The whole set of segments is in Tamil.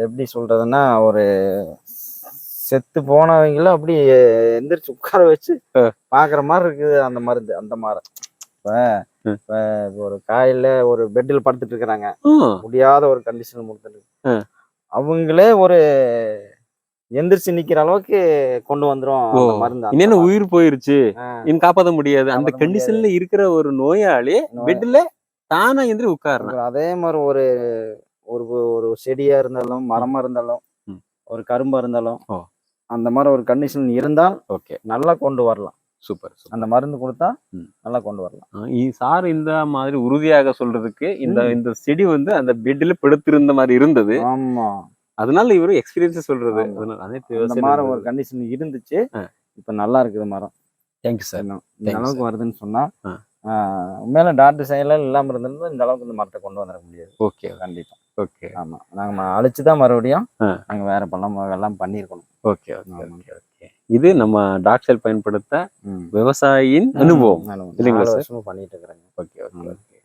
எப்படி சொல்றதுன்னா, ஒரு செத்து போனவங்கள அப்படி எந்திரிச்சு உட்கார வச்சு பாக்குற மாதிரி இருக்குது அந்த மருந்து. அந்த மாதிரி இப்ப இப்ப ஒரு காலையில ஒரு பெட்ல படுத்துட்டு இருக்கிறாங்க, முடியாத ஒரு கண்டிஷன் முடித்துட்டு அவங்களே ஒரு எந்திரிச்சு நிக்கிற அளவுக்கு கொண்டு வந்துரும் அந்த மருந்து. இன்னும் உயிர் போயிருச்சு, இன்னும் காப்பாற்ற முடியாது அந்த கண்டிஷன்ல இருக்கிற ஒரு நோயாளி பெட்ல தானா எந்திரி உட்கார்றான். அதே மாதிரி ஒரு ஒரு ஒரு செடியா இருந்தாலும், மரமா இருந்தாலும், ஒரு கரும்பா இருந்தாலும், அந்த மாதிரி ஒரு கண்டிஷன் இருந்தால் நல்லா கொண்டு வரலாம். சூப்பர். அந்த மருந்து கொடுத்தா நல்லா கொண்டு வரலாம். சார் இந்த மாதிரி உறுதியாக சொல்றதுக்கு இந்த செடி வந்து அந்த பெட்ல படுத்திருந்த மாதிரி இருந்தது. ஆமா, அதனால இவரு எக்ஸ்பீரியன்ஸ் சொல்றது. அந்த மாதிரி ஒரு கண்டிஷன் இருந்துச்சு, இப்ப நல்லா இருக்குது மரம். Thank you sir. இந்த அளவுக்கு வருதுன்னு சொன்னா உண்மையில டாக்டர் செயல இல்லாம இருந்திருந்தா இந்த அளவுக்கு இந்த மரத்தை கொண்டு வந்துட முடியாது. ஓகே, கண்டிப்பா. ஓகே. ஆமா, நாங்க அழிச்சுதான் மறுபடியும் நாங்க வேற பழம் எல்லாம் பண்ணிருக்கணும். Okay, okay. இது நம்ம டாக்டர் பயன்படுத்த விவசாயியின் அனுபவம் இல்லைங்களா சார்? பண்ணிட்டு இருக்கிறாங்க. Okay, okay.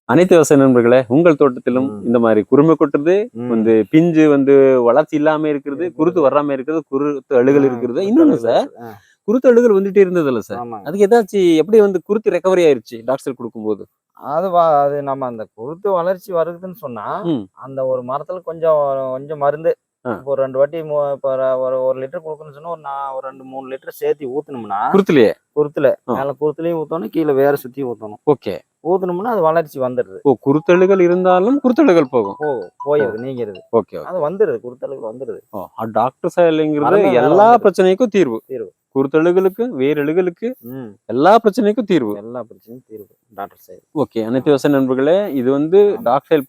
அனைத்து விவசாய நண்பர்களே, உங்கள் தோட்டத்திலும் இந்த மாதிரி குருமை கொட்டுறது, வந்து பிஞ்சு வந்து வளர்ச்சி இல்லாம இருக்கிறது, குருத்து வராம இருக்கிறது, குருத்து அழுகல் இருக்கிறது. இன்னொன்னு சார், குருத்து அழுகல் வந்துட்டே இருந்தது இல்ல சார்? அதுக்கு ஏதாச்சும் எப்படி வந்து குருத்து ரெக்கவரி ஆயிருச்சு டாக்டர் கொடுக்கும்போது? அது நம்ம அந்த குருத்து வளர்ச்சி வருதுன்னு சொன்னா அந்த ஒரு மரத்துல கொஞ்சம் மருந்து ஒரு 2 வாட்டி ஒரு லிட்டர் கொடுக்கணும்னு சொன்னா ஒரு 2-3 லிட்டர் சேர்த்து ஊத்தணும்னா குருத்துல மேல குருத்துலயும் ஊத்தணும், கீழே வேற சுத்தி ஊத்தணும். ஓகே, ஊத்தணும்னா அது வளர்ச்சி வந்துடுது. குருத்தழுகல் இருந்தாலும் குருத்தழுகல் போயிடுது, நீங்கிறது. ஓகே, அது வந்துடுது, குருத்தழுகல் வந்துடுது. டாக்டர் செயலுங்கிறது எல்லா பிரச்சனைக்கும் தீர்வு. குருத்தழுகலுக்கு, வேரழுகலுக்கு, எல்லா பிரச்சனைக்கும் தீர்வு. எல்லா பிரச்சனைக்கும் தீர்வு டாக்டர் செயல். ஓகே, அனைத்து விவசாய நண்பர்களே, இது வந்து டாக்டர் செயல்